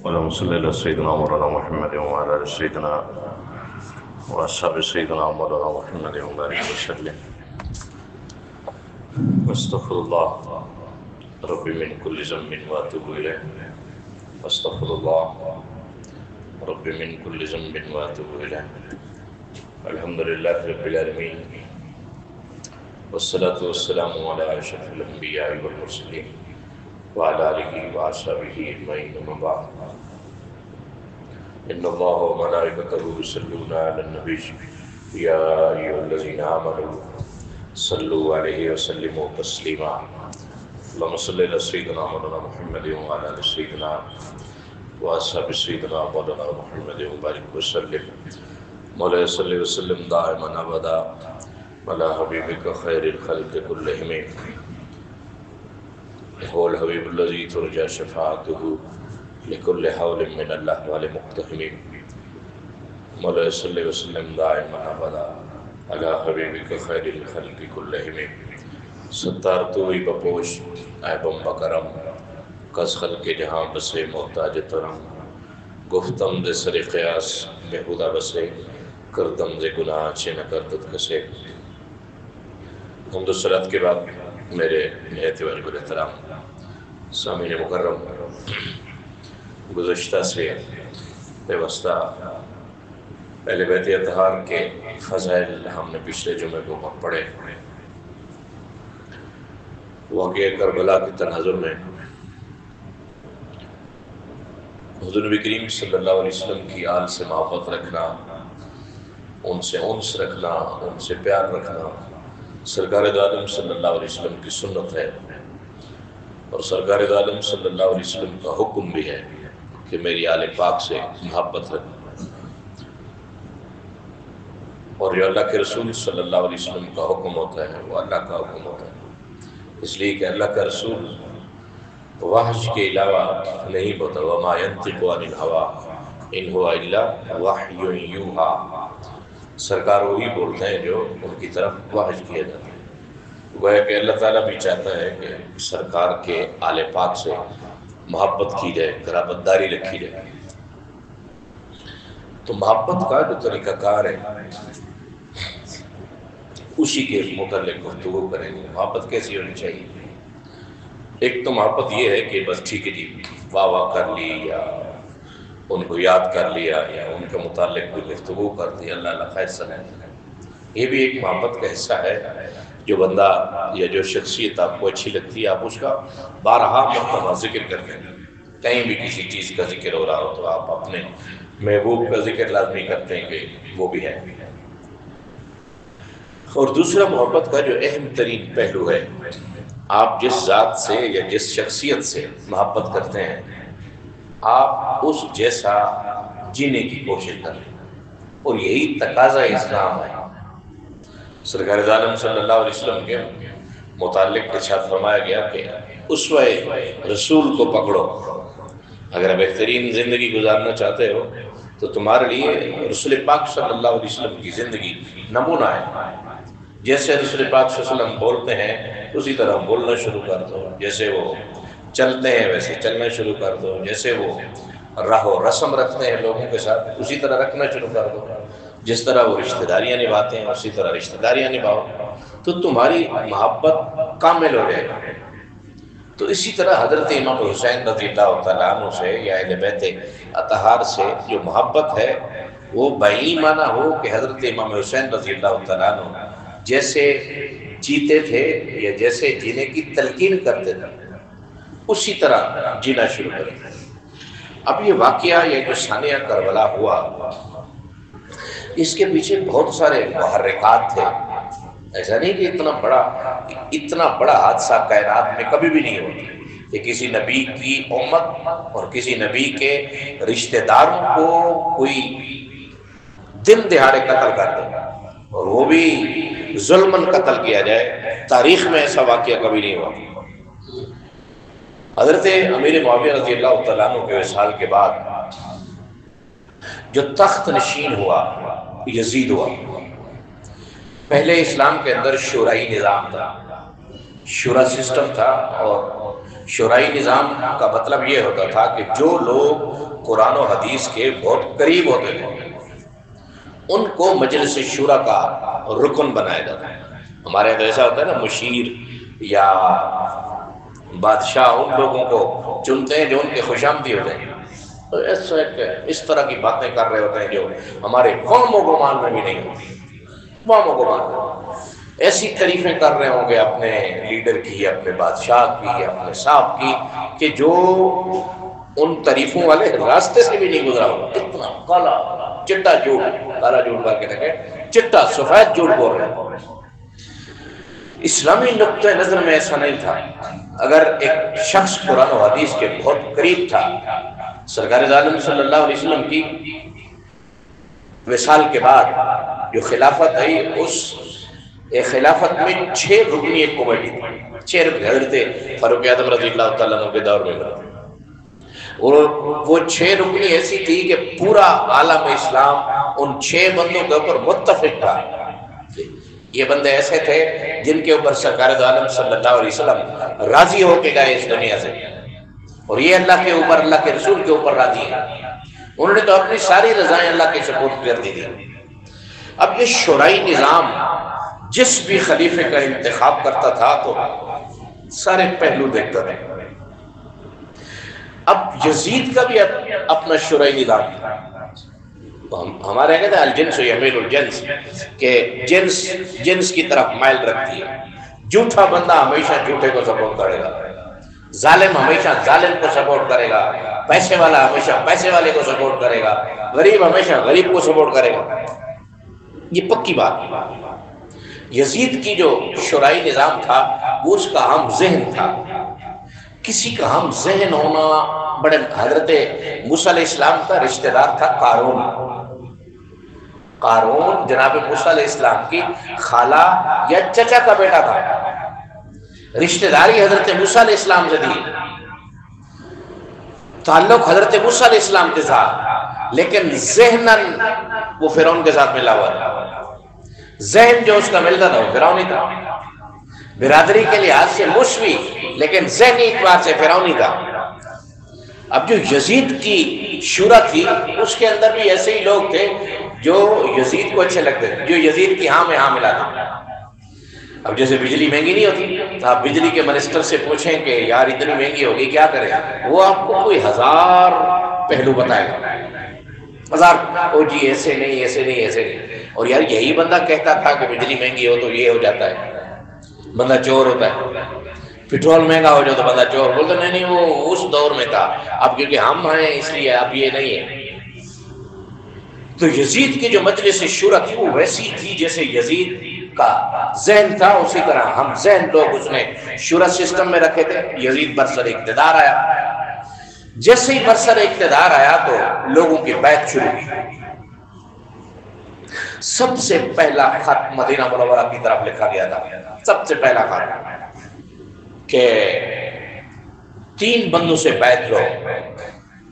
اللهم صل على سيدنا مولانا محمد وعلى آل سيدنا وأصحاب سيدنا مولانا محمد وبارك وسلم. واستغفر الله ربي من كل ذنب وأتوب إليه. واستغفر الله ربي من كل ذنب وأتوب إليه. الحمد لله رب العالمين، والصلاة والسلام على أشرف الأنبياء والمرسلين وعلى آله وأصحابه أجمعين، أما بعد. إن الله وملائكته يصلون على النبي يا أيها الذين آمنوا صلوا عليه وسلموا تسليما. اللهم صل على سيدنا مولانا محمد وعلى آل سيدنا وأصحاب سيدنا مولانا محمد وبارك وسلم. مولاي صل وسلم دائما أبدا على حبيبك خير الخلق كلهم هو الحبيب الذي ترجى شفاعته لكل حول من الله ولمقتحم. مولاي صل وسلم دائما ابدا على حبیبک خیر الخلق کلہم. ستار تو ہی بپوش عیبم بکرم، کس خلق جہاں بسے محتاج ترم. گفتم ز سر قیاس بہودہ بسے، کردم ز گناہ چہ نہ کردت کسے. حمد و صلات کے بعد میرے نہایت واجب الاحترام سامعین مکرم، گزشتہ سے پیوستہ اہل بیت اطہار کے فضائل ہم نے پچھلے جمعے کو پڑھے. واقعہ کربلا کے تناظر میں حضور نبی کریم صلی اللہ علیہ وسلم کی آل سے محبت رکھنا، ان سے انس رکھنا، ان سے پیار رکھنا سرکار دو عالم صلی اللہ علیہ وسلم کی سنت ہے، اور سرکار دو عالم صلی اللہ علیہ وسلم کا حکم بھی ہے کہ میری آل پاک سے محبت رکھنا. اور جو اللہ کے رسول صلی اللہ علیہ وسلم کا حکم ہوتا ہے وہ اللہ کا حکم ہوتا ہے، اس لیے کہ اللہ کا رسول وحی کے علاوہ نہیں ہوتا. وما ينطق عن الهوى ان هو الا وحی یوحی. سرکار وہی بولتے ہیں جو ان کی طرف وحی کیا جاتا ہے. گویا کہ اللہ تعالیٰ بھی چاہتا ہے کہ سرکار کے آل پاک سے محبت کی جائے، قرابت داری رکھی جائے. تو محبت کا جو طریقہ کار ہے اسی کے متعلق گفتگو کریں گے. محبت کیسی ہونی چاہیے؟ ایک تو محبت یہ ہے کہ بس ٹھیک ہے جی واہ واہ کر لی، یا ان کو یاد کر لیا، یا ان کے متعلق کوئی گفتگو کر دی، اللہ اللہ خیر سنائے. یہ بھی ایک محبت کا حصہ ہے. جو بندہ یا جو شخصیت آپ کو اچھی لگتی ہے آپ اس کا بارہا مرتبہ ذکر کرتے ہیں. کہیں بھی کسی چیز کا ذکر ہو رہا ہو تو آپ اپنے محبوب کا ذکر لازمی کرتے ہیں کہ وہ بھی ہے. اور دوسرا محبت کا جو اہم ترین پہلو ہے، آپ جس ذات سے یا جس شخصیت سے محبت کرتے ہیں آپ اس جیسا جینے کی کوشش کریں، اور یہی تقاضا اسلام ہے. سرکار عالم صلی اللہ علیہ وسلم کے متعلق ارشاد فرمایا گیا کہ اسوہ رسول کو پکڑو. اگر آپ بہترین زندگی گزارنا چاہتے ہو تو تمہارے لیے رسول پاک صلی اللہ علیہ وسلم کی زندگی نمونہ ہے. جیسے رسول پاک صلی اللہ علیہ وسلم بولتے ہیں اسی طرح بولنا شروع کر دو، جیسے وہ چلتے ہیں ویسے چلنا شروع کر دو، جیسے وہ راہ و رسم رکھتے ہیں لوگوں کے ساتھ اسی طرح رکھنا شروع کر دو، جس طرح وہ رشتہ داریاں نبھاتے ہیں اسی طرح رشتہ داریاں نبھاؤ، تو تمہاری محبت کامل ہو جائے گی. تو اسی طرح حضرت امام حسین رضی اللہ تعالیٰ عنہ سے یا اہل بیت اطہار سے جو محبت ہے وہ بہیمانہ ہو کہ حضرت امام حسین رضی اللہ تعالیٰ عنہ جیسے جیتے تھے یا جیسے جینے کی تلقین کرتے تھے اسی طرح جینا شروع کریں. اب یہ واقعہ یہ جو ثانیہ کربلا ہوا اس کے پیچھے بہت سارے محرکات تھے. ایسا نہیں کہ اتنا بڑا حادثہ کائنات میں کبھی بھی نہیں ہوتا کہ کسی نبی کی امت اور کسی نبی کے رشتہ داروں کو کوئی دن دہاڑے قتل کر دے اور وہ بھی ظلماً قتل کیا جائے. تاریخ میں ایسا واقعہ کبھی نہیں ہوا. حضرت امیر معاویہ رضی اللہ تعالیٰ عنہ کے وصال کے بعد جو تخت نشین ہوا یزید ہوا. پہلے اسلام کے اندر شورائی نظام تھا، شورا سسٹم تھا، اور شورائی نظام کا مطلب یہ ہوتا تھا کہ جو لوگ قرآن و حدیث کے بہت قریب ہوتے تھے ان کو مجلس شورا کا رکن بنایا جاتا ہے. ہمارے یہاں ایسا ہوتا ہے نا، مشیر یا بادشاہ ان لوگوں کو چنتے ہیں جو ان کے خوشامدی ہوتے ہیں. تو اس طرح کی باتیں کر رہے ہوتے ہیں جو ہمارے قوم و گمان میں بھی نہیں ہوتی. قوم و گمان ایسی تعریفیں کر رہے ہوں گے اپنے لیڈر کی، اپنے بادشاہ کی، اپنے صاحب کی، کہ جو ان تعریفوں والے راستے سے بھی نہیں گزرا ہوگا. اتنا کالا چٹا جھوٹ، کالا جھوٹ کر کے دیکھیں، چٹا سفید جھوٹ بول رہے ہیں. اسلامی نقطۂ نظر میں ایسا نہیں تھا. اگر ایک شخص قرآن و حدیث کے بہت قریب تھا، سرکار عالم صلی اللہ علیہ وسلم کی وصال کے بعد جو خلافت آئی، اس خلافت میں 6 رکنی ایک کمیٹی تھی. 6 رکن حضرت فاروق اعظم رضی اللہ تعالیٰ عنہ کے دور میں بنا، اور وہ 6 رکنی ایسی تھی کہ پورا عالم اسلام ان 6 بندوں کے اوپر متفق تھا. یہ بندے ایسے تھے جن کے اوپر سرکار عالم صلی اللہ علیہ وسلم راضی ہو کے گئے اس دنیا سے، اور یہ اللہ کے اوپر، اللہ کے رسول کے اوپر راضی ہیں. انہوں نے تو اپنی ساری رضائیں اللہ کے سپورٹ کر دی تھی. اب یہ شورائی نظام جس بھی خلیفے کا انتخاب کرتا تھا تو سارے پہلو دیکھتا تھا. اب یزید کا بھی اپنا شورائی نظام تھا. ہمارے یہاں کہتے ہیں الجنس یحمل الجنس، کہ جنس کی طرف مائل رکھتی ہے. جھوٹا بندہ ہمیشہ جھوٹے کو سپورٹ کرے گا، ظالم ہمیشہ ظالم کو سپورٹ کرے گا، پیسے والا ہمیشہ پیسے والے کو سپورٹ کرے گا، غریب ہمیشہ غریب کو سپورٹ کرے گا. یہ پکی بات. یزید کی جو شورائی نظام تھا وہ اس کا ہم ذہن تھا. کسی کا ہم ذہن ہونا بڑے، حضرت موسیٰ علیہ السلام کا رشتہ دار تھا قارون جناب موسیٰ علیہ السلام کی خالہ یا چچا کا بیٹا تھا. رشتہ داری حضرت موسیٰ علیہ السلام سے تھی، تعلق حضرت موسیٰ علیہ السلام کے ساتھ، لیکن ذہناً وہ فرعون کے ساتھ ملا ہوا تھا. ذہن جو اس کا ملتا تھا وہ فرعونی تھا، برادری کے لحاظ سے موسوی، لیکن ذہنی اعتبار سے فرعونی تھا. اب جو یزید کی شورا تھی اس کے اندر بھی ایسے ہی لوگ تھے جو یزید کو اچھے لگتے تھے، جو یزید کی ہاں میں ہاں ملاتے. اب جیسے بجلی مہنگی نہیں ہوتی، آپ بجلی کے منسٹر سے پوچھیں کہ یار اتنی مہنگی ہوگی کیا کریں، وہ آپ کو کوئی 1000 پہلو بتائے گا. 1000 او جی ایسے نہیں ایسے نہیں ایسے نہیں. اور یار یہی بندہ کہتا تھا کہ بجلی مہنگی ہو تو یہ ہو جاتا ہے، بندہ چور ہوتا ہے. پیٹرول مہنگا ہو جائے تو بندہ چور بولتا نہیں وہ اس دور میں تھا، اب کیونکہ ہم ہیں اس لیے اب یہ نہیں ہے. تو یزید کی جو مجلس شورا تھی وہ ویسی تھی جیسے یزید کا ذہن تھا، اسی طرح ہم ذہن لوگ اس نے شورا سسٹم میں رکھے تھے. یزید برسر اقتدار آیا. جیسے ہی برسر اقتدار آیا تو لوگوں کی بیعت شروع کی. سب سے پہلا خط مدینہ منورہ کی طرف لکھا گیا تھا. سب سے پہلا خط کہ 3 بندوں سے بیعت لو.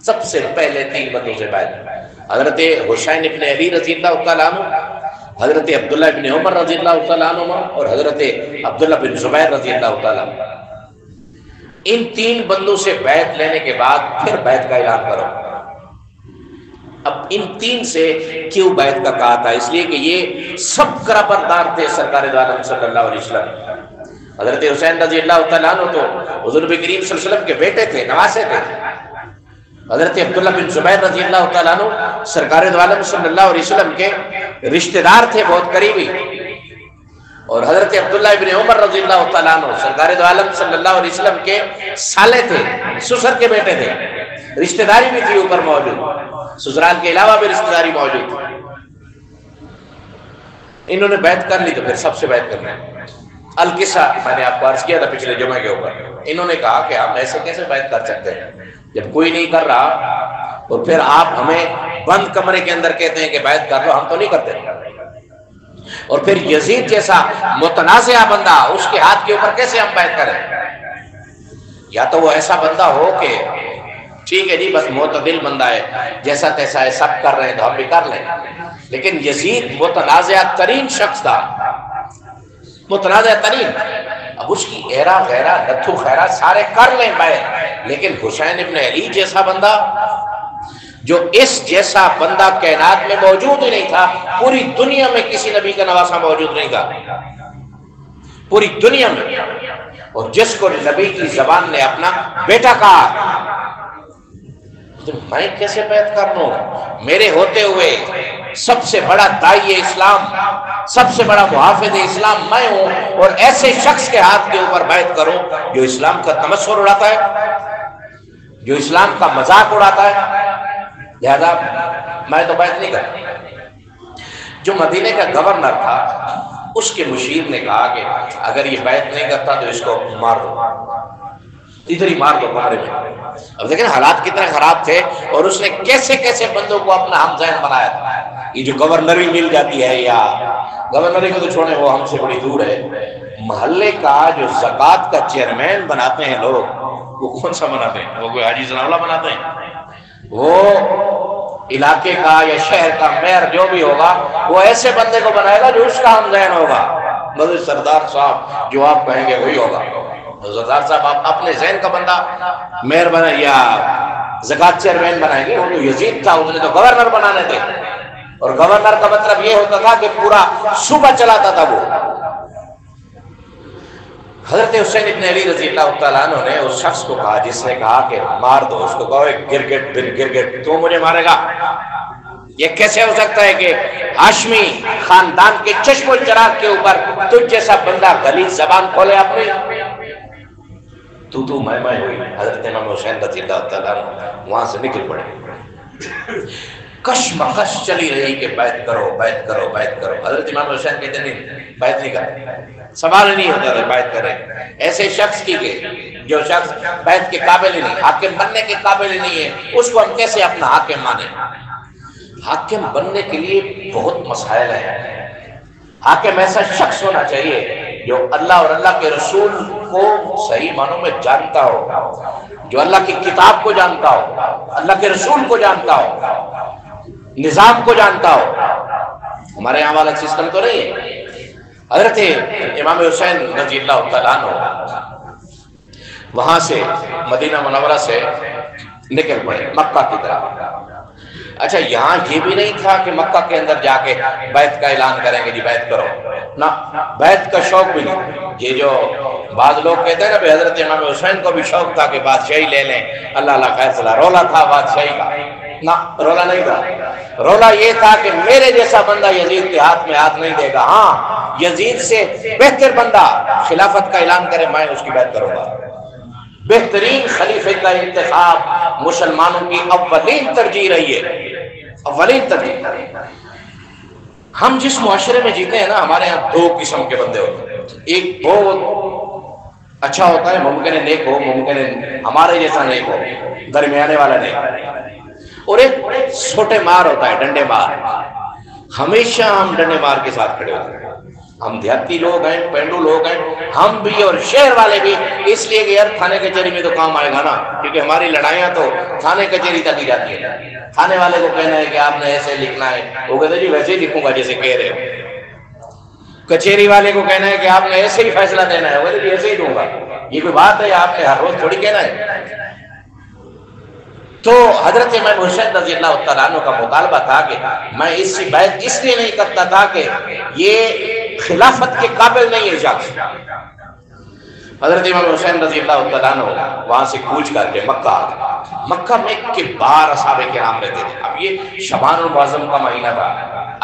سب سے پہلے 3 بندوں سے بیعت. حضرت حسین ابن علی رضی اللہ تعالیٰ عنہ، حضرت عبداللہ ابن عمر رضی اللہ تعالیٰ عنہ اور حضرت عبداللہ بن زبیر رضی اللہ تعالیٰ عنہ. ان 3 بندوں سے بیعت لینے کے بعد پھر بیعت کا اعلان کرو. اب ان 3 سے کیوں بیعت کا کہا تھا؟ اس لیے کہ یہ سب کرابردار تھے سرکار دو عالم صلی اللہ علیہ وسلم. حضرت حسین رضی اللہ تعالیٰ عنہ تو حضور نبی کریم صلی اللہ علیہ وسلم کے بیٹے تھے، نواسے تھے. حضرت عبداللہ بن زبیر رضی اللہ تعالیٰ عنہ سرکار دو عالم صلی اللہ علیہ وسلم کے رشتہ دار تھے بہت قریبی، اور حضرت عبداللہ ابن عمر رضی اللہ تعالیٰ عنہ سرکار دو عالم صلی اللہ علیہ وسلم کے سالے تھے، سسر کے بیٹے تھے. رشتہ داری بھی تھی اوپر موجود، سسرال کے علاوہ بھی رشتہ داری موجود تھی. انہوں نے بیعت کر لی تو پھر سب سے بیعت کرنا ہے. القصہ میں نے آپ کو عرض کیا تھا پچھلے جمعے کے اوپر. انہوں نے کہا کہ ہم ایسے کیسے بیعت کر سکتے ہیں جب کوئی نہیں کر رہا، اور پھر آپ ہمیں بند کمرے کے اندر کہتے ہیں کہ بیعت کر لو، ہم تو نہیں کرتے. اور پھر یزید جیسا متنازع بندہ اس کے ہاتھ کے اوپر کیسے ہم بیعت کریں؟ یا تو وہ ایسا بندہ ہو کہ ٹھیک ہے جی بس معتدل بندہ ہے، جیسا تیسا ہے، سب کر رہے ہیں تو ہم بھی کر لیں. لیکن یزید متنازع ترین شخص تھا، متنازع ترین. اب اس کی ایرا غیرہ لتھو خیرہ سارے کر لیں بیعت، لیکن حسین ابن علی جیسا بندہ، جو اس جیسا بندہ کائنات میں موجود ہی نہیں تھا، پوری دنیا میں کسی نبی کا نواسا موجود نہیں تھا پوری دنیا میں، اور جس کو نبی کی زبان نے اپنا بیٹا کہا، تو میں کیسے بیعت کر لوں؟ میرے ہوتے ہوئے سب سے بڑا داعی اسلام، سب سے بڑا محافظ اسلام میں ہوں، اور ایسے شخص کے ہاتھ کے اوپر بیعت کروں جو اسلام کا تمسخر اڑاتا ہے، جو اسلام کا مذاق اڑاتا ہے؟ لہذا میں تو بیعت نہیں کرتا۔ جو مدینے کا گورنر تھا، اس کے مشیر نے کہا کہ اگر یہ بیعت نہیں کرتا تو اس کو مار دو، ادھر ہی مار دو کمرے میں۔ اب دیکھیں حالات کتنے خراب تھے، اور اس نے کیسے کیسے بندوں کو اپنا ہم ذہن بنایا تھا۔ یہ جو گورنری مل جاتی ہے، یا گورنری کو تو چھوڑیں، وہ ہم سے بڑی دور ہے، محلے کا جو زکوٰۃ کا چیئرمین بناتے ہیں لوگ، وہ کون سا بناتے ہیں؟ وہ کوئی حاجی ثناء اللہ بناتے ہیں؟ وہ علاقے کا یا شہر کا میئر جو بھی ہوگا، وہ ایسے بندے کو بنائے گا جو اس کا ہم ذہن ہوگا۔ مگر سردار صاحب جو آپ کہیں گے وہی ہوگا۔ سردار صاحب آپ اپنے ذہن کا بندہ میئر بنائے یا زکوٰۃ چیئرمین بنائیں گے؟ وہ تو یزید تھا، اس نے تو گورنر بنانے تھے، اور گورنر کا مطلب یہ ہوتا تھا کہ پورا صوبہ چلاتا تھا وہ۔ حضرت حسین ابن علی رضی اللہ تعالیٰ عنہ نے اس شخص کو کہا جس نے کہا کہ مار دو، اس کو کہو گرگٹ بن گرگٹ، تو مجھے مارے گا؟ یہ کیسے ہو سکتا ہے کہ ہاشمی خاندان کے چشم و چراغ کے اوپر تجھ جیسا بندہ غلیظ زبان کھولے اپنی؟ تو میں ہوئی۔ حضرت امام حسین رضی اللہ تعالیٰ عنہ وہاں سے نکل پڑے، کشمکش چلی رہی کہ بیعت کرو بیعت کرو بیعت کرو۔ حضرت امام حسین کہتے نہیں، بیعت نہیں کرتے، سوال نہیں ہوتا ہے بیعت کریں۔ ایسے شخص کی کہ جو شخص بیعت کے قابل ہی نہیں، حاکم بننے کے قابل ہی نہیں ہے، اس کو ہم کیسے اپنا حاکم مانیں؟ حاکم بننے کے لیے بہت مسائل ہیں۔ حاکم ایسا شخص ہونا چاہیے جو اللہ اور اللہ کے رسول کو صحیح معنوں میں جانتا ہو، جو اللہ کی کتاب کو جانتا ہو، اللہ کے رسول کو جانتا ہو، نظام کو جانتا ہو۔ ہمارے یہاں والا سسٹم تو نہیں ہے۔ حضرت امام حسین رضی اللہ تعالیٰ عنہ وہاں سے مدینہ منورہ سے نکل پڑے مکہ کی طرف۔ اچھا، یہاں یہ بھی نہیں تھا کہ مکہ کے اندر جا کے بیعت کا اعلان کریں گے جی بیعت کرو، نہ بیعت کا شوق بھی نہیں۔ یہ جو بعض لوگ کہتے ہیں نا بھائی حضرت امام حسین کو بھی شوق تھا کہ بادشاہی لے لیں، اللہ اللہ فیصلہ، رولا تھا بادشاہی کا؟ نہ، رولا نہیں تھا۔ رولا یہ تھا کہ میرے جیسا بندہ یزید کے ہاتھ میں ہاتھ نہیں دے گا، ہاں یزید سے بہتر بندہ خلافت کا اعلان کرے میں اس کی بیعت کروں گا۔ بہترین خلیفے کا انتخاب مسلمانوں کی اولین ترجیح رہی ہے، اولین ترجیح۔ ہم جس معاشرے میں جیتے ہیں نا، ہمارے ہاں دو قسم کے بندے ہوتے ہیں، ایک بہت اچھا ہوتا ہے، ممکن ہے نیک ہو، ممکن ہے ہمارے جیسا نیک ہو، درمیانے والا نیک، اور ایک چھوٹے مار ہوتا ہے، ڈنڈے مار۔ ہمیشہ ہم ڈنڈے مار کے ساتھ کھڑے ہوتے ہیں۔ ہم دیہاتی لوگ ہیں، پینڈو لوگ ہیں، ہم بھی اور شہر والے بھی، اس لیے کہ یار تھانے کچہری میں تو کام آئے گا نا، کیونکہ ہماری لڑائیاں تو تھانے کچہری تک ہی جاتی ہیں۔ تھانے والے کو کہنا ہے کہ آپ نے ایسے لکھنا ہے، وہ کہتے جی ویسے ہی لکھوں گا جیسے کہہ رہے ہو۔ کچہری والے کو کہنا ہے کہ آپ نے ایسے ہی فیصلہ دینا ہے، وہ کہتے جی ایسے ہی دوں گا۔ یہ کوئی بات ہے؟ آپ نے ہر روز تھوڑی کہنا ہے۔ تو حضرت امام حسین رضی اللہ تعالیٰ عنہ کا مطالبہ تھا کہ میں اس سے بیعت اس لیے نہیں کرتا تھا کہ یہ خلافت کے قابل نہیں ہے شخص۔ حضرت امام حسین رضی اللہ تعالیٰ عنہ وہاں سے کوچ کر کے مکہ آ گئے۔ مکہ میں کے بار اصحاب کرام رہتے تھے۔ اب یہ شعبان المعظم کا مہینہ تھا،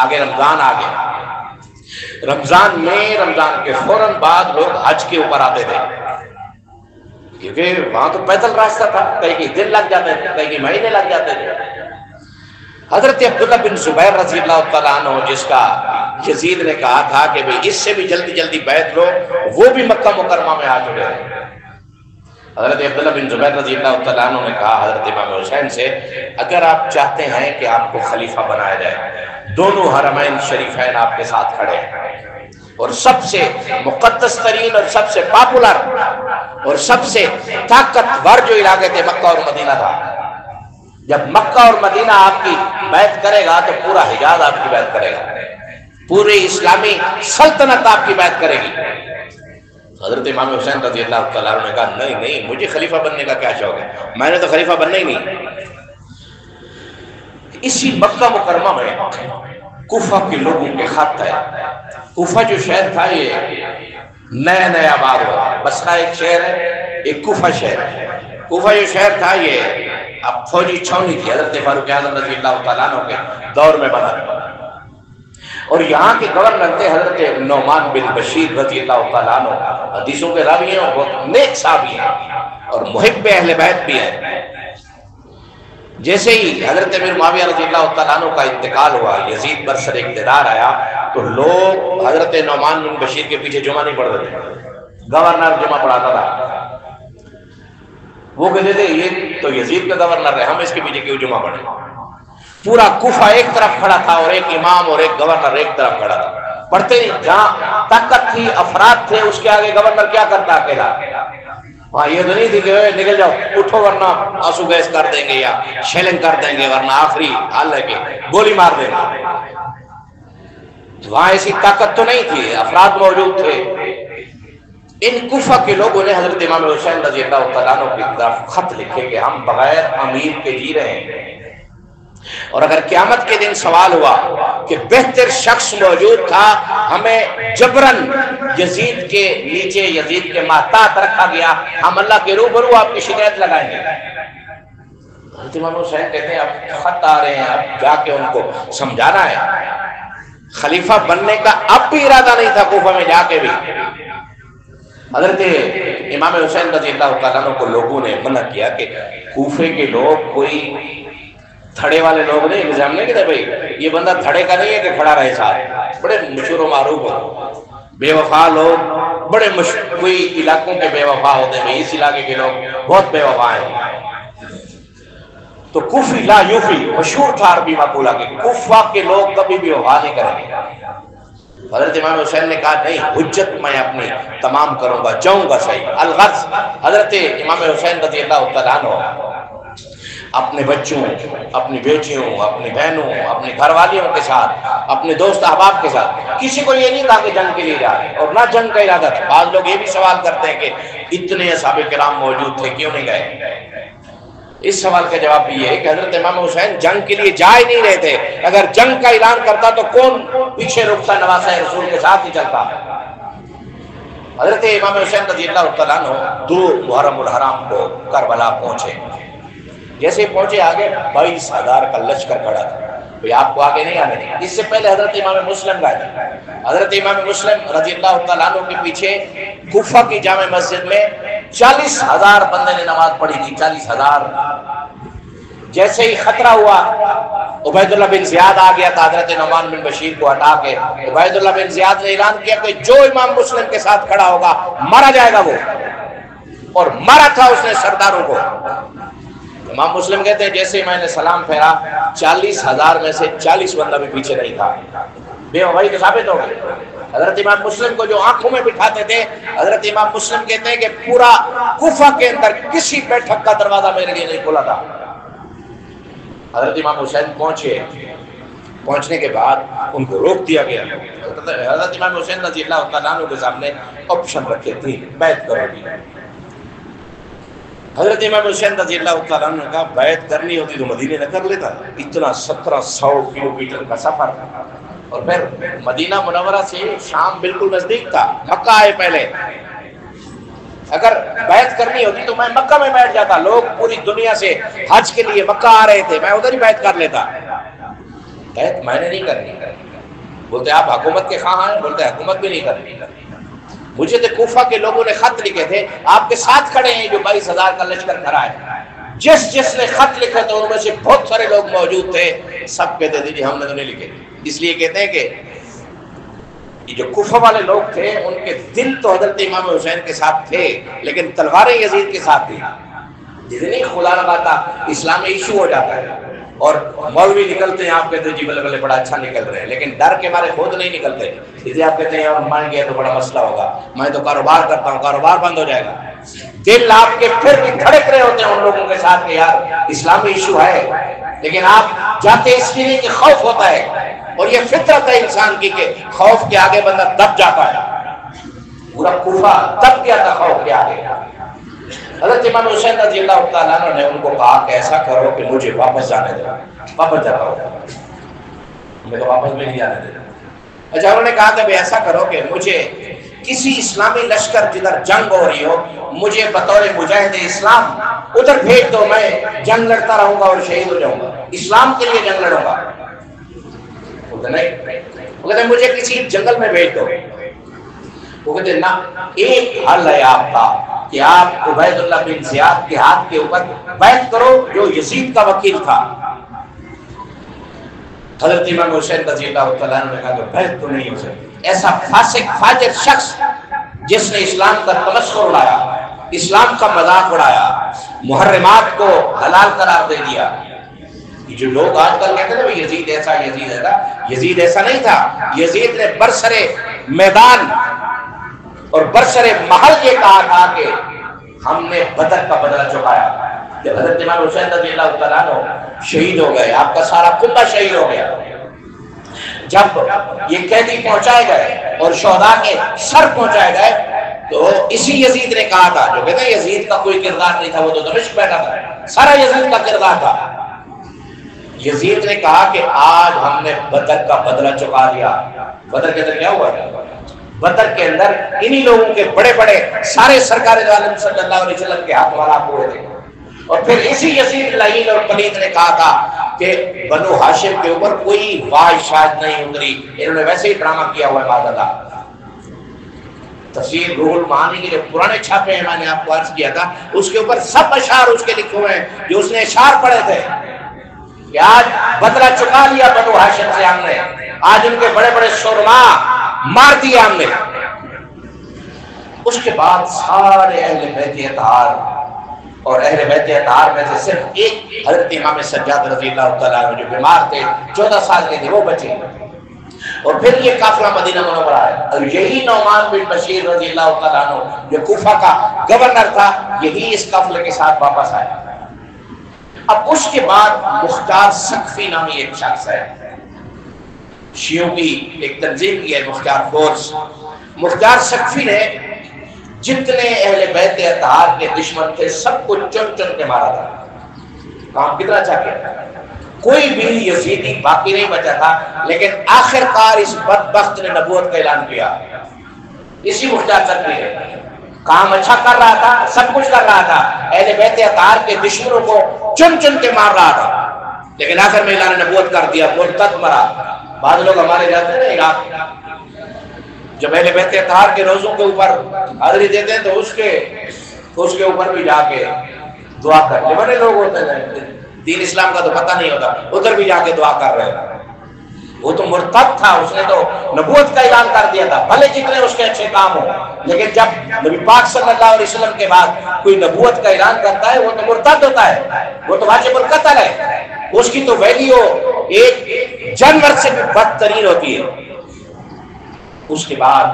آگے رمضان آ گیا۔ رمضان میں، رمضان کے فوراً بعد لوگ حج کے اوپر آتے تھے، کیونکہ وہاں تو پیدل راستہ تھا، کئی کئی دن لگ جاتے تھے، کئی کئی مہینے لگ جاتے تھے۔ حضرت عبداللہ بن زبیر رضی اللہ تعالیٰ عنہ، جس کا یزید نے کہا تھا کہ بھئی اس سے بھی جلدی جلدی بیعت لو، وہ بھی مکہ مکرمہ میں آ چکے ہیں۔ حضرت عبداللہ بن زبیر رضی اللہ تعالیٰ عنہ نے کہا حضرت امام حسین سے، اگر آپ چاہتے ہیں کہ آپ کو خلیفہ بنایا جائے، دونوں حرمین شریفین آپ کے ساتھ کھڑے ہیں، اور سب سے مقدس ترین اور سب سے پاپولر اور سب سے طاقتور جو علاقے تھے مکہ اور مدینہ تھا۔ جب مکہ اور مدینہ آپ کی بیعت کرے گا تو پورا حجاز آپ کی بیعت کرے گا، پوری اسلامی سلطنت آپ کی بیعت کرے گی۔ حضرت امام حسین رضی اللہ تعالیٰ عنہ نے کہا نہیں نہیں، مجھے خلیفہ بننے کا کیا شوق ہے، میں نے تو خلیفہ بننا ہی نہیں۔ اسی مکہ مکرمہ میں کوفہ کے لوگوں کے خط ہے۔ کوفہ جو شہر تھا یہ نیا نیا آباد ہوا، بصرہ ایک شہر ہے، ایک کوفہ شہر ہے۔ کوفہ جو شہر تھا یہ اب فوجی چھاونی تھی، حضرت فاروق اعظم رضی اللہ تعالیٰ عنہ کے دور میں بنا، اور یہاں کے گورنر تھے حضرت نعمان بن بشیر رضی اللہ تعالیٰ عنہ، حدیثوں کے راوی ہیں اور بہت نیک صحابی ہیں اور محب اہل بیت بھی ہیں۔ جیسے ہی حضرت امیر معاویہ رضی اللہ تعالیٰ عنہ کا انتقال ہوا، یزید برسر اقتدار آیا، تو لوگ حضرت نعمان بن بشیر کے پیچھے جمعہ نہیں پڑھتے تھے، گورنر جمعہ پڑھاتا تھا۔ وہ کہتے تھے یہ تو یزید کا گورنر ہے، ہم اس کے پیچھے کیوں جمعہ پڑھیں؟ پورا کوفہ ایک طرف کھڑا تھا اور ایک امام اور ایک گورنر ایک طرف کھڑا تھا، پڑھتے نہیں۔ جہاں طاقت تھی، افراد تھے، اس کے آگے گورنر کیا کرتا اکیلا؟ وہاں یہ تو نہیں تھی کہ نکل جاؤ اٹھو ورنہ آنسو گیس کر دیں گے یا شیلنگ کر دیں گے، ورنہ آخری حال ہے کہ گولی مار دیں گے۔ وہاں ایسی طاقت تو نہیں تھی، افراد موجود تھے۔ ان کوفہ کے لوگوں نے حضرت امام حسین رضی اللہ تعالیٰ عنہ کی طرف خط لکھے کہ ہم بغیر امیر کے جی رہے ہیں، اور اگر قیامت کے دن سوال ہوا کہ بہتر شخص موجود تھا، ہمیں جبرن یزید کے نیچے، یزید کے ماتحت رکھا گیا، ہم اللہ کے روبرو آپ کی شکایت لگائیں گے۔ حضرت امام حسین کہتے ہیں اب خط آ رہے ہیں، اب جا کے ان کو سمجھانا ہے۔ خلیفہ بننے کا اب بھی ارادہ نہیں تھا کوفہ میں جا کے بھی۔ حضرت امام حسین رضی اللہ تعالیٰ عنہ کو لوگوں نے منع کیا کہ کوفے کے لوگ کوئی تھڑے والے لوگ نہیں، الزام نہیں کہتے بھائی یہ بندہ تھڑے کا نہیں ہے کہ کھڑا رہے ساتھ، بڑے مشہور و معروف ہو، بے وفا لوگ، بڑے کوئی علاقوں کے بے وفا ہوتے ہیں، اس علاقے کے لوگ بہت بے وفا ہیں۔ تو کوفی لا یوفی مشہور تھا عربی مقولہ کہ کوفہ کے لوگ کبھی بھی وفا نہیں کریں گے۔ حضرت امام حسین نے کہا نہیں، حجت میں اپنی تمام کروں گا، جاؤں گا صحیح۔ الغرض حضرت امام حسین رضی اللہ تعالیٰ عنہ اپنے بچوں، اپنی بیٹیوں، اپنی بہنوں، اپنے گھر والیوں کے ساتھ، اپنے دوست احباب کے ساتھ، کسی کو یہ نہیں کہا کہ جنگ کے لیے جا رہے، اور نہ جنگ کا ارادہ تھا۔ بعض لوگ یہ بھی سوال کرتے ہیں کہ اتنے اصحاب کرام موجود تھے کیوں نہیں گئے؟ اس سوال کا جواب بھی یہ ہے کہ حضرت امام حسین جنگ کے لیے جا ہی نہیں رہے تھے۔ اگر جنگ کا اعلان کرتا تو کون پیچھے رکتا، نواسہ رسول کے ساتھ ہی چلتا۔ حضرت امام حسین رضی اللہ تعالیٰ عنہ 2 محرم الحرام کو کربلا پہنچے۔ جیسے پہنچے آگے 22,000 کا لشکر کھڑا تھا، کوئی آپ کو آگے نہیں آنے دیں۔ اس سے پہلے حضرت امام مسلم گئے تھے۔ حضرت امام مسلم رضی اللہ تعالیٰ عنہ کے پیچھے کوفہ کی جامع مسجد میں 40,000 بندے نے نماز پڑھی تھی، 40,000۔ جیسے ہی خطرہ ہوا، عبید اللہ بن زیاد آ گیا تھا حضرت نعمان بن بشیر کو ہٹا کے۔ عبید اللہ بن زیاد نے اعلان کیا کہ جو امام مسلم کے ساتھ کھڑا ہوگا مارا جائے گا وہ، اور مارا تھا اس نے سرداروں کو۔ امام مسلم کہتے ہیں جیسے میں نے سلام پھیرا 40,000 میں سے 40 بندہ بھی پیچھے نہیں تھا، بے وفائی تو ثابت ہو گئی۔ حضرت امام مسلم کو جو آنکھوں میں بٹھاتے تھے، حضرت امام مسلم کہتے ہیں کہ پورا کوفہ کے اندر کسی بیٹھک کا دروازہ میرے لیے نہیں کھلا تھا۔ حضرت امام حسین پہنچے، پہنچنے کے بعد ان کو روک دیا گیا۔ حضرت امام حسین رضی اللہ تعالیٰ عنہ کے سامنے آپشن رکھے تھے، بیعت کرو گی۔ حضرت امام حسین رضی اللہ تعالیٰ عنہ نے کہا بیعت کرنی ہوتی تو مدینے نہ کر لیتا، اتنا 1700 کلومیٹر کا سفر، اور پھر مدینہ منورہ سے شام بالکل نزدیک تھا، مکہ آئے پہلے۔ اگر بیعت کرنی ہوتی تو میں مکہ میں بیٹھ جاتا، لوگ پوری دنیا سے حج کے لیے مکہ آ رہے تھے، میں ادھر ہی بیعت کر لیتا۔ بیعت میں نے نہیں کرنی۔ بولتے آپ حکومت کے خواہاں ہیں؟ بولتے حکومت بھی نہیں کرنی۔ مجھے تو کوفہ کے لوگوں نے خط لکھے تھے، آپ کے ساتھ کھڑے ہیں جو 22,000 کا لشکر کھڑا ہے، جس نے خط لکھے تھے ان میں سے بہت سارے لوگ موجود تھے، سب کہتے تھے جی ہم نے تو نہیں لکھے۔ اس لیے کہتے ہیں کہ یہ جو کوفہ والے لوگ تھے ان کے دل تو حضرت امام حسین کے ساتھ تھے، لیکن تلواریں یزید کے ساتھ تھی۔ جتنی خلا لگاتا اسلام میں ایشو ہو جاتا ہے، اور مولوی نکلتے ہیں، آپ کہتے ہیں جی بلے بلے بڑا اچھا نکل رہے ہیں، لیکن ڈر کے مارے خود نہیں نکلتے۔ اسے آپ کہتے ہیں اور مان گیا تو بڑا مسئلہ ہوگا، میں تو کاروبار کرتا ہوں، کاروبار بند ہو جائے گا۔ دل آپ کے پھر بھی دھڑک رہے ہوتے ہیں ان لوگوں کے ساتھ کہ یار اسلامی ایشو ہے، لیکن آپ جاتے اس لیے کہ خوف ہوتا ہے، اور یہ فطرت ہے انسان کی کہ خوف کے آگے بندہ دب جاتا ہے۔ پورا کوفہ دب گیا تھا خوف کے آگے. حضرت امام حسین رضی اللہ تعالیٰ عنہ نے ان کو کہا کہ ایسا کرو کہ مجھے واپس جانے دو, واپس جاتا ہو, میں تو واپس بھی نہیں جانے دیتا. اچھا انہوں نے کہا کہ ایسا کرو کہ مجھے کسی اسلامی لشکر جدھر جنگ ہو رہی ہو مجھے بطور مجاہد اسلام ادھر بھیج دو, میں جنگ لڑتا رہوں گا اور شہید ہو جاؤں گا, اسلام کے لیے جنگ لڑوں گا. وہ کہتے مجھے کسی جنگل میں بھیج دو. وہ کہتے نا, ایک حل ہے آپ کا کہ آپ عبید اللہ بن زیاد کے ہاتھ کے اوپر بیعت کرو جو یزید کا وکیل تھا. حضرت امام حسین رضی اللہ تعالیٰ عنہ نے کہا کہ بیعت تو نہیں ہو سکتی. ایسا فاسق فاجر شخص جس نے اسلام کا تمسخر اڑایا, اسلام کا مذاق اڑایا, محرمات کو حلال قرار دے دیا. جو لوگ آج کل کہتے ہیں نا یزید ایسا یزید ایسا, یزید ایسا نہیں تھا. یزید نے برسرے میدان اور برسرے محل یہ کہا تھا کہ ہم نے بدر کا بدلہ چکایا. جب حضرت امام حسین رضی اللہ تعالیٰ عنہ شہید ہو گئے, آپ کا سارا کنبہ شہید ہو گیا, جب یہ قیدی پہنچائے گئے اور شہداء کے سر پہنچائے گئے تو اسی یزید نے کہا تھا, جو کہتے ہیں یزید کا کوئی کردار نہیں تھا, وہ تو دمشق بیٹھا تھا, سارا یزید کا کردار تھا. یزید نے کہا کہ آج ہم نے بدر کا بدلہ چکا لیا. بدر کے اندر کیا ہوا تھا؟ بدر کے اندر انہی لوگوں کے بڑے بڑے سارے سرکار دو عالم صلی اللہ علیہ وسلم کے ہاتھ والا ہوئے تھے. اور پھر اسی یزید لعین اور پلید نے کہا تھا کہ بنو ہاشم کے اوپر کوئی واحد شاید نہیں اتری, انہوں نے ویسے ہی ڈرامہ کیا ہوا ہے. معاذ اللہ. تفسیر روح المعانی کے جو پرانے چھاپے ہیں میں نے آپ کو عرض کیا تھا, اس کے اوپر سب اشعار اس کے لکھے ہوئے ہیں جو اس نے اشعار پڑھے تھے کہ آج بدلہ چکا لیا بنو ہاشم سے ہم نے, آج ان کے بڑے بڑے شورما مار دیا ہم نے. اس کے بعد سارے اہل بیت اطہار اور اہل بیت اطہار میں سے صرف ایک حضرت امام سجاد رضی اللہ تعالیٰ عنہ جو بیمار تھے 14 سال کے تھے, وہ بچے. اور پھر یہ قافلہ مدینہ منورہ ہے, اور یہی نعمان بن بشیر رضی اللہ تعالیٰ عنہ جو کوفہ کا گورنر تھا, یہی اس قافلے کے ساتھ واپس آئے. اب اس کے بعد مختار سقفی نامی ایک شخص ہے, شیعوں کی ایک تنظیم کی ہے مختار فورس. مختار سقفی نے جتنے اہل بیت اطہار کے دشمن تھے سب کو چن چن کے مارا تھا. کام کتنا اچھا کیا, کوئی بھی یزیدی باقی نہیں بچا تھا. لیکن آخر کار اس بدبخت نے نبوت کا اعلان کیا. اسی مختار سقفی نے کام اچھا کر رہا تھا, سب کچھ کر رہا تھا, اہل بیت اطہار کے دشمنوں کو چن چن کے مار رہا تھا, لیکن آخر میں اعلان نبوت کر دیا, مرتد مرا. بعض لوگ ہمارے جاتے ہیں نا عراق, جب اہل بیت اطہار کے روزوں کے اوپر حاضری دیتے ہیں تو اس کے اوپر بھی جا کے دعا کر لے. بڑے لوگ ہوتے ہیں دین اسلام کا تو پتہ نہیں ہوتا, ادھر بھی جا کے دعا کر رہے ہیں. وہ تو مرتد تھا, اس نے تو نبوت کا اعلان کر دیا تھا, بھلے جتنے اس کے اچھے کام ہو. لیکن جب نبی پاک صلی اللہ علیہ وسلم کے بعد کوئی نبوت کا اعلان کرتا ہے وہ تو مرتد ہوتا ہے, وہ تو واجب القتل ہے. اس کی تو ویلیو ایک جانور سے بھی بدترین ہوتی ہے. اس کے بعد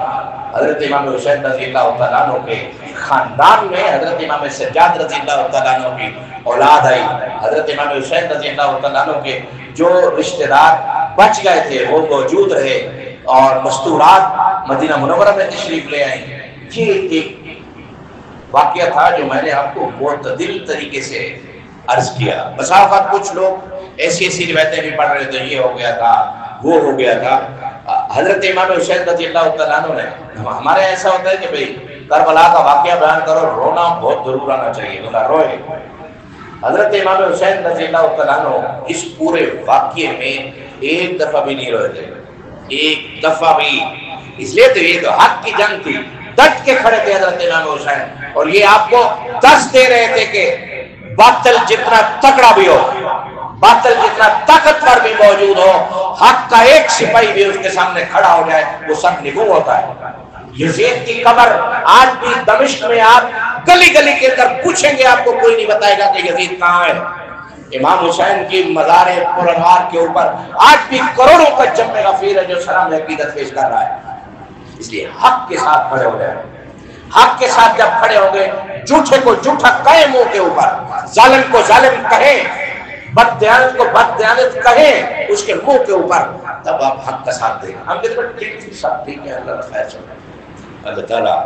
حضرت امام حسین رضی اللہ تعالیٰ عنہ کے خاندان میں حضرت امام سجاد رضی اللہ تعالیٰ عنہ کی اولاد آئی. حضرت امام حسین رضی اللہ تعالیٰ عنہ کے جو رشتہ دار بچ گئے تھے وہ موجود رہے اور مستورات مدینہ منورہ میں تشریف لے آئیں. یہ ایک واقعہ تھا جو میں نے آپ کو معتدل طریقے سے عرض کیا. مسافت کچھ لوگ ایسی روایتیں بھی پڑھ رہے تھے, یہ ہو گیا تھا, وہ ہو گیا تھا. حضرت امام حسین رضی اللہ تعالیٰ عنہ نے, ہمارے ایسا ہوتا ہے کہ بھئی کربلا کا واقعہ بیان کرو, رونا بہت ضرور آنا چاہیے, بلا روئے. حضرت امام حسین رضی اللہ تعالیٰ عنہ اس پورے واقعے میں ایک دفعہ بھی نہیں روئے تھے, ایک دفعہ بھی. اس لیے تو یہ تو حق کی جنگ تھی, ڈٹ کے کھڑے تھے حضرت امام حسین, اور یہ آپ کو درس دے رہے تھے کہ باطل جتنا تکڑا بھی ہو, باطل جتنا طاقتور بھی موجود ہو, حق کا ایک سپاہی بھی اس کے سامنے کھڑا ہو جائے وہ سب نگوں ہوتا ہے. یزید کی قبر آج بھی دمشق میں آپ گلی گلی کے اندر پوچھیں گے, آپ کو کوئی نہیں بتائے گا کہ یزید کہاں ہے. امام حسین کی مزار پرانوار کے اوپر آج بھی کروڑوں کا جمع غفیر ہے جو سلام عقیدت پیش کر رہا ہے. اس لیے حق کے ساتھ کھڑے ہو جائیں. حق کے ساتھ جب کھڑے ہوں گے, جھوٹے کو جھوٹا کہیں منہ کے اوپر, ظالم کو ظالم کہیں, بددیانت کو بددیانت کہیں اس کے منہ کے اوپر, تب آپ حق کا ساتھ دیں. ہم کہتے ہیں ٹھیک ہے, سب ٹھیک ہے, اللہ خیر چل رہا ہے. اللہ تعالیٰ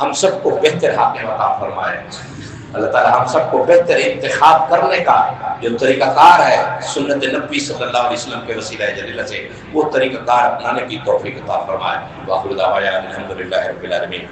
ہم سب کو بہتر حاکم عطا فرمائے. اللہ تعالیٰ ہم سب کو بہتر انتخاب کرنے کا جو طریقہ کار ہے سنت نبی صلی اللہ علیہ وسلم کے وسیلہ جلیلہ سے، وہ طریقہ کار اپنانے کی توفیق عطا فرمائے. وآخر دعوانا الحمدللہ رب العالمین.